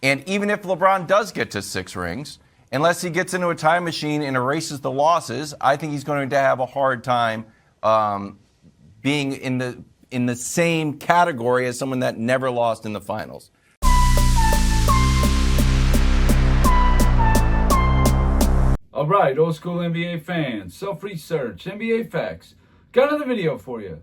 And even if LeBron does get to 6 rings, unless he gets into a time machine and erases the losses, I think he's going to have a hard time being in the same category as someone that never lost in the finals. All right, old school NBA fans, self-research, NBA facts. Got another video for you.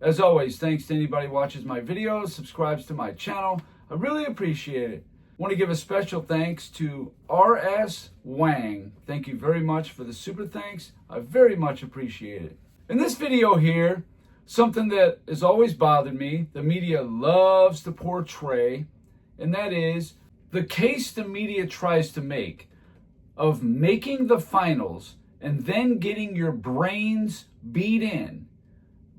As always, thanks to anybody who watches my videos, subscribes to my channel. I really appreciate it. Want to give a special thanks to R.S. Wang. Thank you very much for the super thanks. I very much appreciate it. In this video here, something that has always bothered me, the media loves to portray, and that is the case the media tries to make of making the finals and then getting your brains beat in.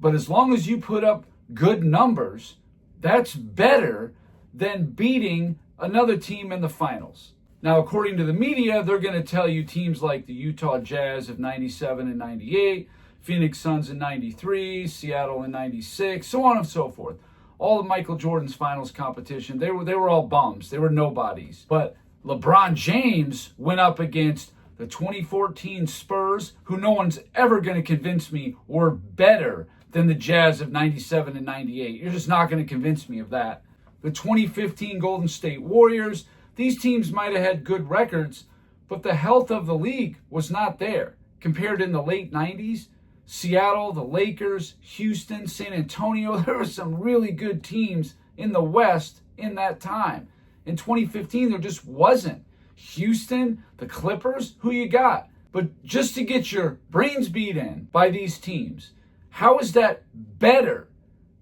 But as long as you put up good numbers, that's better than beating another team in the finals. Now, according to the media, they're going to tell you teams like the Utah Jazz of 97 and 98, Phoenix Suns in 93, Seattle in 96, so on and so forth. All of Michael Jordan's finals competition, they were all bums. They were nobodies. But LeBron James went up against the 2014 Spurs, who no one's ever going to convince me were better than the Jazz of 97 and 98. You're just not going to convince me of that. The 2015 Golden State Warriors, these teams might have had good records, but the health of the league was not there. Compared in the late 90s, Seattle, the Lakers, Houston, San Antonio, there were some really good teams in the West in that time. In 2015, there just wasn't. Houston, the Clippers, who you got? But just to get your brains beat in by these teams, how is that better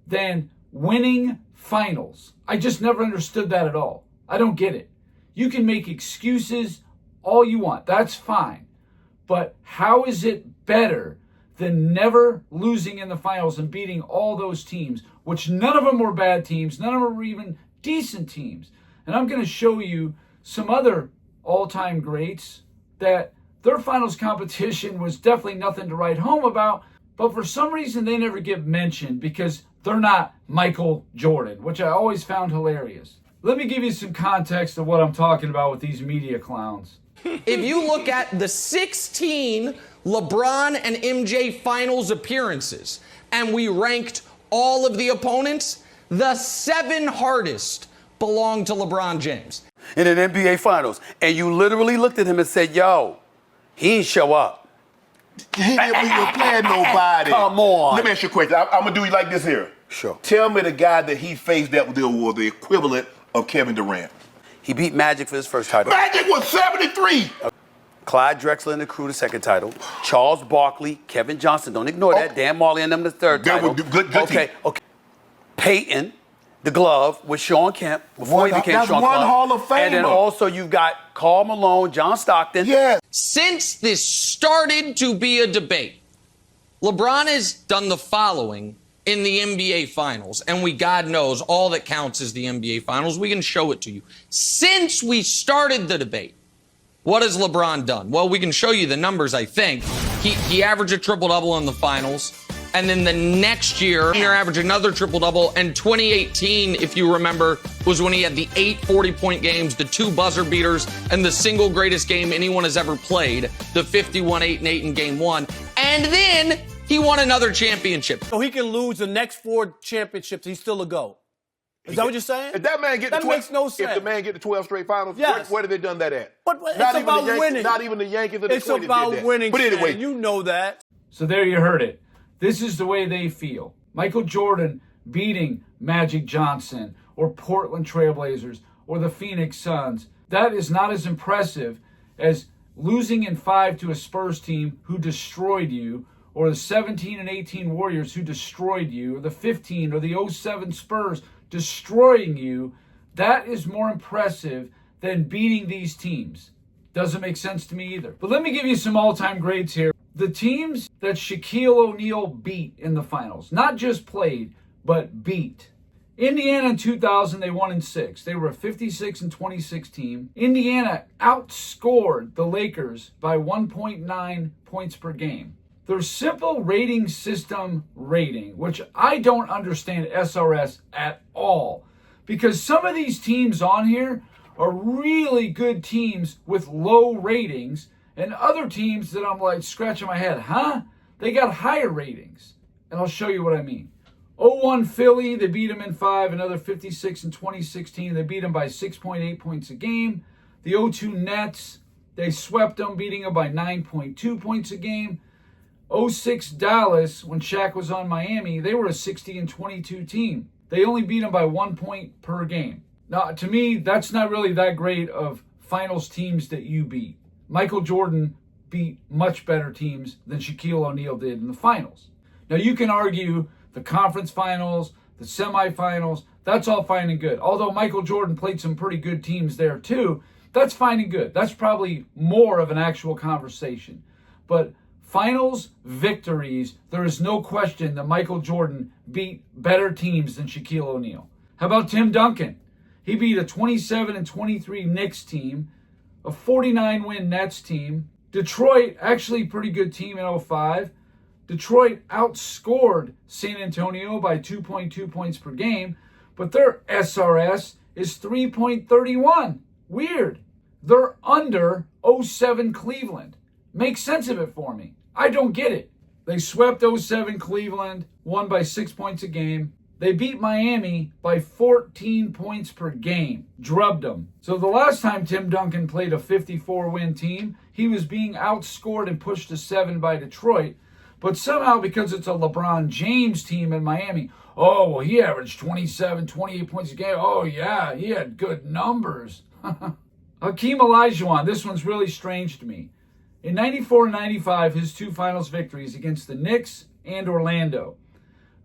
than winning finals? I just never understood that at all. I don't get it. You can make excuses all you want. That's fine. But how is it better than never losing in the finals and beating all those teams, which none of them were bad teams, none of them were even decent teams? And I'm going to show you some other all-time greats that their finals competition was definitely nothing to write home about, but for some reason they never get mentioned because they're not Michael Jordan, which I always found hilarious. Let me give you some context of what I'm talking about with these media clowns. If you look at the 16 LeBron and MJ finals appearances, and we ranked all of the opponents, the 7 hardest belong to LeBron James. In an NBA Finals, and you literally looked at him and said, yo, he ain't show up. He didn't even play nobody. Come on. Let me ask you a question. I'm going to do you like this here. Sure. Tell me the guy that he faced that was the equivalent of Kevin Durant. He beat Magic for his first title. Magic was 73. Clyde Drexler and the crew, the second title. Charles Barkley, Kevin Johnson, don't ignore that. Dan Marley and them, the third title. Good okay, team. okay. Peyton, the glove, with Sean Kemp before he became that's Sean one Kemp. Hall of Famer. And then also you've got Karl Malone, John Stockton. Yeah. Since this started to be a debate, LeBron has done the following in the NBA Finals, and God knows all that counts is the NBA Finals. We can show it to you. Since we started the debate, what has LeBron done? Well, we can show you the numbers, I think. He averaged a triple-double in the Finals, and then the next year, he averaged another triple-double, and 2018, if you remember, was when he had the 8 40-point games, the 2 buzzer beaters, and the single greatest game anyone has ever played, the 51-8-8 in Game 1. And then he won another championship. So he can lose the next 4 championships. He's still a GOAT. Is that what you're saying? If that man get that 12, makes no sense. If the man get to 12 straight finals, yes. where did they done that at? But it's not even about the Yankees, winning. Not even the Yankees or the It's Twins about did that. winning. But anyway, Stan, you know that. So there you heard it. This is the way they feel. Michael Jordan beating Magic Johnson or Portland Trailblazers or the Phoenix Suns. That is not as impressive as losing in 5 to a Spurs team who destroyed you, or the 17 and 18 Warriors who destroyed you, or the 15 or the 07 Spurs destroying you. That is more impressive than beating these teams. Doesn't make sense to me either. But let me give you some all-time grades here. The teams that Shaquille O'Neal beat in the finals, not just played, but beat. Indiana in 2000, they won in 6. They were a 56 and 26 team. Indiana outscored the Lakers by 1.9 points per game. Their simple rating system rating, which I don't understand SRS at all, because some of these teams on here are really good teams with low ratings, and other teams that I'm like scratching my head, huh? They got higher ratings. And I'll show you what I mean. 0-1 Philly, they beat them in 5. Another 56 in 2016. They beat them by 6.8 points a game. The 0-2 Nets, they swept them, beating them by 9.2 points a game. 0-6 Dallas, when Shaq was on Miami, they were a 60 and 22 team. They only beat them by 1 point per game. Now, to me, that's not really that great of finals teams that you beat. Michael Jordan beat much better teams than Shaquille O'Neal did in the finals. Now, you can argue the conference finals, the semifinals, that's all fine and good. Although Michael Jordan played some pretty good teams there too, that's fine and good. That's probably more of an actual conversation. But finals victories, there is no question that Michael Jordan beat better teams than Shaquille O'Neal. How about Tim Duncan? He beat a 27 and 23 Knicks team, a 49-win Nets team. Detroit, actually pretty good team in 05. Detroit outscored San Antonio by 2.2 points per game, but their SRS is 3.31. Weird. They're under 07 Cleveland. Make sense of it for me. I don't get it. They swept 07 Cleveland, won by 6 points a game. They beat Miami by 14 points per game, drubbed them. So the last time Tim Duncan played a 54-win team, he was being outscored and pushed to 7 by Detroit. But somehow, because it's a LeBron James team in Miami, oh, well, he averaged 27, 28 points a game. Oh, yeah, he had good numbers. Hakeem Olajuwon, this one's really strange to me. In 94 and 95, his 2 finals victories against the Knicks and Orlando,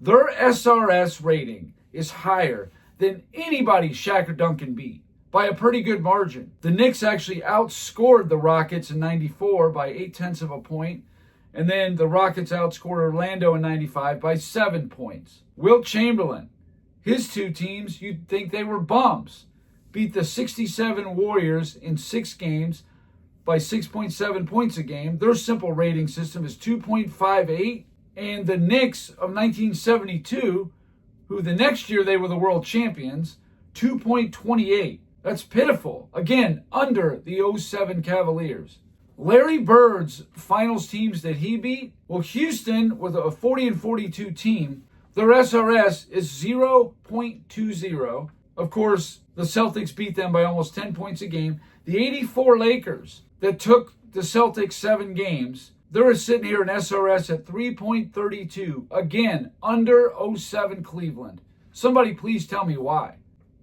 their SRS rating is higher than anybody Shaq or Duncan beat by a pretty good margin. The Knicks actually outscored the Rockets in 94 by 0.8 of a point. And then the Rockets outscored Orlando in 95 by 7 points. Wilt Chamberlain, his 2 teams, you'd think they were bums, beat the 67 Warriors in 6 games by 6.7 points a game. Their simple rating system is 2.58. And the Knicks of 1972, who the next year they were the world champions, 2.28. That's pitiful. Again, under the 07 Cavaliers. Larry Bird's finals teams that he beat, well, Houston with a 40 and 42 team, their SRS is 0.20. Of course, the Celtics beat them by almost 10 points a game. The 84 Lakers that took the Celtics 7 games, they're sitting here in SRS at 3.32. Again, under 07 Cleveland. Somebody please tell me why.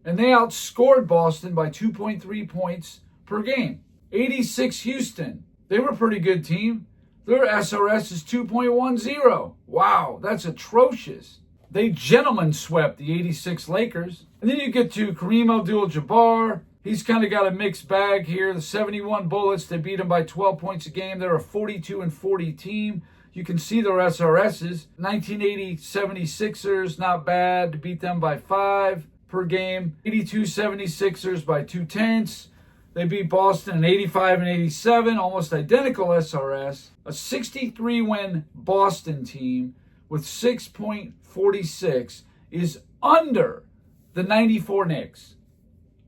And they outscored Boston by 2.3 points per game. 86 Houston. They were a pretty good team. Their SRS is 2.10. Wow, that's atrocious. They gentlemen swept the 86 Lakers. And then you get to Kareem Abdul-Jabbar. He's kind of got a mixed bag here. The 71 Bullets, they beat him by 12 points a game. They're a 42 and 40 team. You can see their SRSs. 1980 76ers, not bad, to beat them by 5 per game. 82 76ers by 2/10. They beat Boston in 85 and 87, almost identical SRS. A 63-win Boston team with 6.46 is under the 94 Knicks.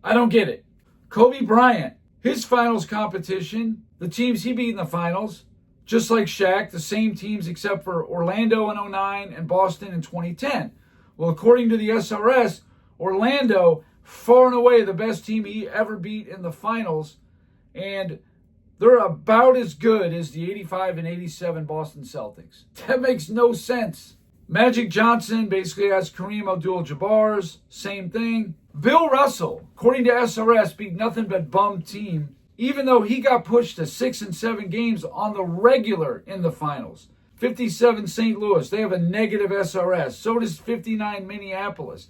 I don't get it. Kobe Bryant, his finals competition, the teams he beat in the finals, just like Shaq, the same teams except for Orlando in 09 and Boston in 2010. Well, according to the SRS, Orlando, far and away the best team he ever beat in the finals, and they're about as good as the 85 and 87 Boston Celtics. That makes no sense. Magic Johnson basically has Kareem Abdul-Jabbar's, same thing. Bill Russell, according to SRS, beat nothing but bum team, even though he got pushed to 6 and 7 games on the regular in the finals. 57 St. Louis, they have a negative SRS. So does 59 Minneapolis.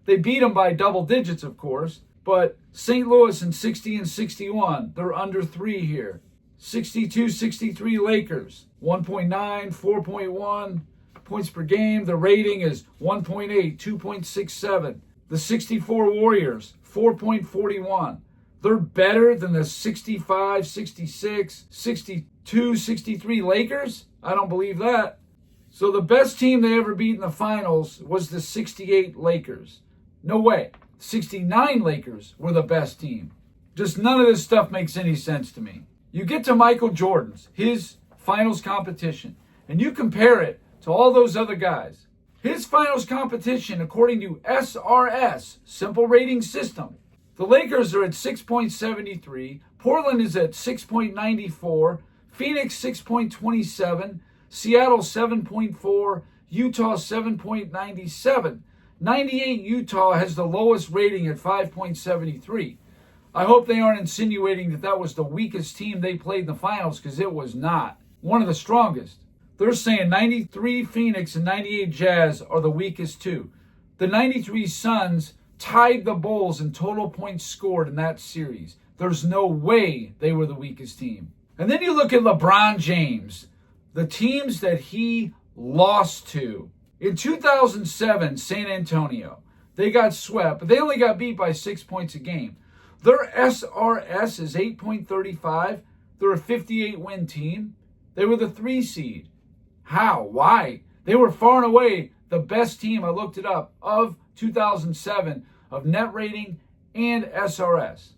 They beat them by double digits, of course, but St. Louis in 60 and 61, they're under 3 here. 62-63 Lakers, 1.9, 4.1 points per game. The rating is 1.8, 2.67. The 64 Warriors, 4.41. They're better than the 65, 66, 62, 63 Lakers? I don't believe that. So the best team they ever beat in the finals was the 68 Lakers. No way. 69 Lakers were the best team. Just none of this stuff makes any sense to me. You get to Michael Jordan's, his finals competition, and you compare it to all those other guys. His finals competition, according to SRS, Simple Rating System, the Lakers are at 6.73, Portland is at 6.94, Phoenix 6.27, Seattle 7.4, Utah 7.97. 98 Utah has the lowest rating at 5.73. I hope they aren't insinuating that that was the weakest team they played in the finals, because it was not. One of the strongest. They're saying 93 Phoenix and 98 Jazz are the weakest two. The 93 Suns tied the Bulls in total points scored in that series. There's no way they were the weakest team. And then you look at LeBron James, the teams that he lost to. In 2007, San Antonio, they got swept, but they only got beat by 6 points a game. Their SRS is 8.35. They're a 58-win team. They were the 3 seed. How? Why? They were far and away the best team, I looked it up, of 2007 of net rating and SRS.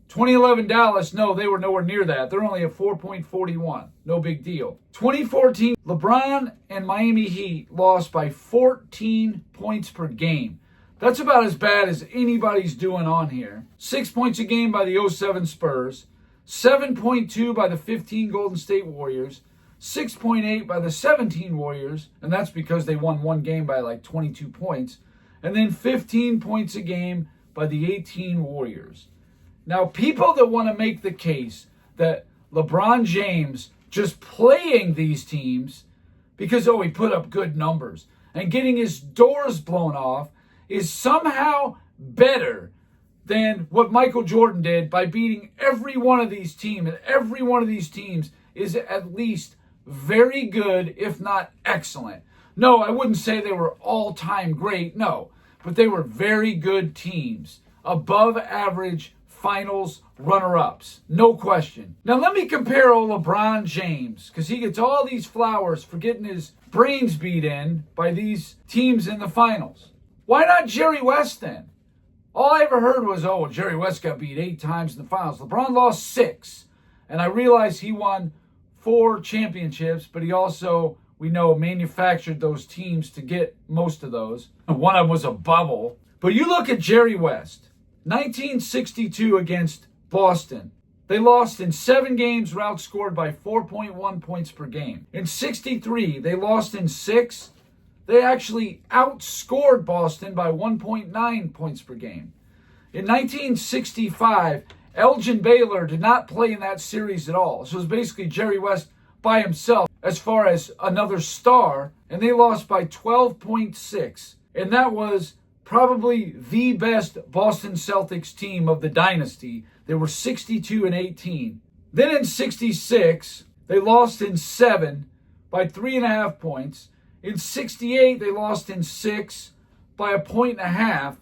2011 Dallas, no, they were nowhere near that. They're only at 4.41. No big deal. 2014, LeBron and Miami Heat lost by 14 points per game. That's about as bad as anybody's doing on here. 6 points a game by the 07 Spurs. 7.2 by the 15 Golden State Warriors. 6.8 by the 17 Warriors. And that's because they won one game by like 22 points. And then 15 points a game by the 18 Warriors. Now, people that want to make the case that LeBron James just playing these teams because, oh, he put up good numbers and getting his doors blown off is somehow better than what Michael Jordan did by beating every one of these teams. And every one of these teams is at least very good, if not excellent. No, I wouldn't say they were all-time great, no. But they were very good teams. Above average finals runner-ups. No question. Now let me compare old LeBron James, because he gets all these flowers for getting his brains beat in by these teams in the finals. Why not Jerry West then? All I ever heard was, oh, Jerry West got beat 8 times in the finals. LeBron lost 6. And I realize he won 4 championships, but he also, we know, manufactured those teams to get most of those. One of them was a bubble. But you look at Jerry West. 1962 against Boston. They lost in 7 games, were outscored by 4.1 points per game. In 63, they lost in 6. They actually outscored Boston by 1.9 points per game. In 1965, Elgin Baylor did not play in that series at all. So it was basically Jerry West by himself as far as another star, and they lost by 12.6. And that was probably the best Boston Celtics team of the dynasty. They were 62-18. Then in 66, they lost in 7 by 3.5 points. In 68, they lost in 6 by 1.5.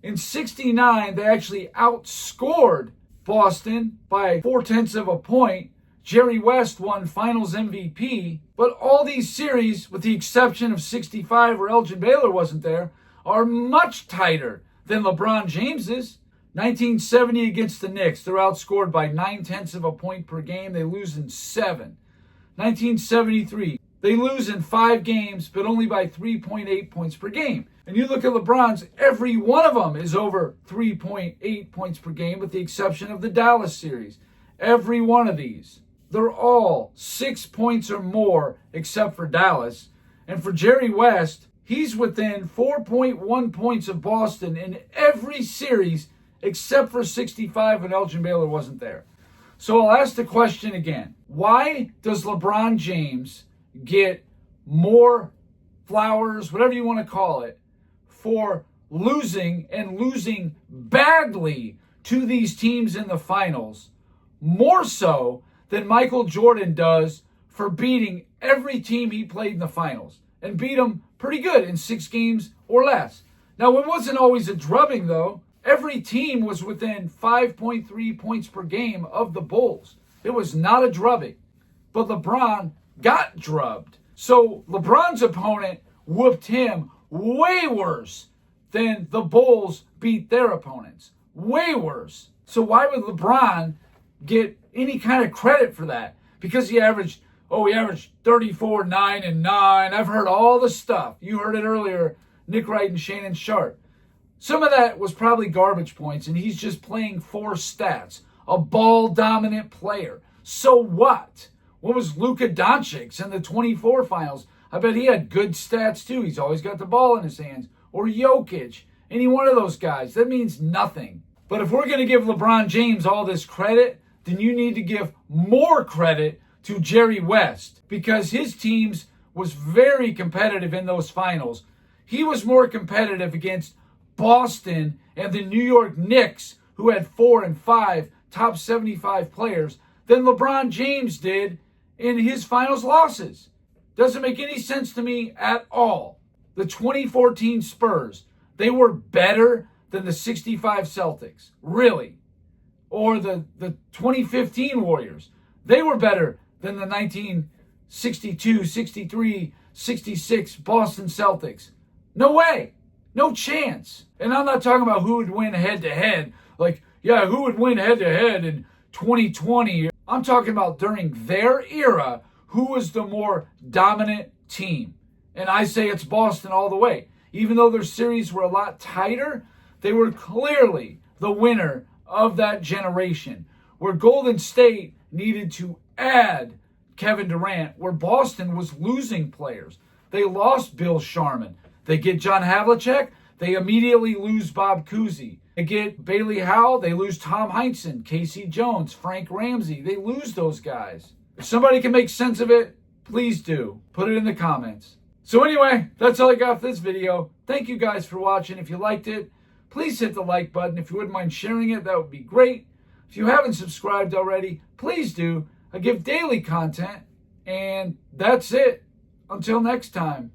In 69, they actually outscored Boston by 0.4 points. Jerry West won Finals MVP. But all these series, with the exception of 65 where Elgin Baylor wasn't there, are much tighter than LeBron James's. 1970 against the Knicks, they're outscored by 0.9 points per game. They lose in 7. 1973, they lose in 5 games, but only by 3.8 points per game. And you look at LeBron's, every one of them is over 3.8 points per game, with the exception of the Dallas series. Every one of these. They're all 6 points or more, except for Dallas. And for Jerry West, he's within 4.1 points of Boston in every series except for 65 when Elgin Baylor wasn't there. So I'll ask the question again. Why does LeBron James get more flowers, whatever you want to call it, for losing and losing badly to these teams in the finals, more so than Michael Jordan does for beating every team he played in the finals, and beat them pretty good in 6 games or less? Now, it wasn't always a drubbing, though. Every team was within 5.3 points per game of the Bulls. It was not a drubbing. But LeBron got drubbed. So LeBron's opponent whooped him way worse than the Bulls beat their opponents. Way worse. So why would LeBron get any kind of credit for that? Because he averaged 34, 9, and 9. I've heard all the stuff. You heard it earlier, Nick Wright and Shannon Sharp. Some of that was probably garbage points, and he's just playing for stats. A ball-dominant player. So what? What was Luka Doncic in the 24 finals? I bet he had good stats too. He's always got the ball in his hands. Or Jokic. Any one of those guys. That means nothing. But if we're going to give LeBron James all this credit, then you need to give more credit to Jerry West, because his teams was very competitive in those finals. He was more competitive against Boston and the New York Knicks, who had 4 and 5 top 75 players, than LeBron James did in his finals losses. Doesn't make any sense to me at all. The 2014 Spurs, they were better than the 65 Celtics. Really. Or the 2015 Warriors, they were better than the 1962, 63, 66 Boston Celtics. No way. No chance. And I'm not talking about who would win head-to-head. Like, yeah, who would win head-to-head in 2020? I'm talking about during their era, who was the more dominant team. And I say it's Boston all the way. Even though their series were a lot tighter, they were clearly the winner of that generation. Where Golden State needed to add Kevin Durant, where Boston was losing players. They lost Bill Sharman. They get John Havlicek, they immediately lose Bob Cousy. They get Bailey Howell, they lose Tom Heinsohn, Casey Jones, Frank Ramsey. They lose those guys. If somebody can make sense of it, please do. Put it in the comments. So anyway, that's all I got for this video. Thank you guys for watching. If you liked it, please hit the like button. If you wouldn't mind sharing it, that would be great. If you haven't subscribed already, please do. I give daily content, and that's it. Until next time.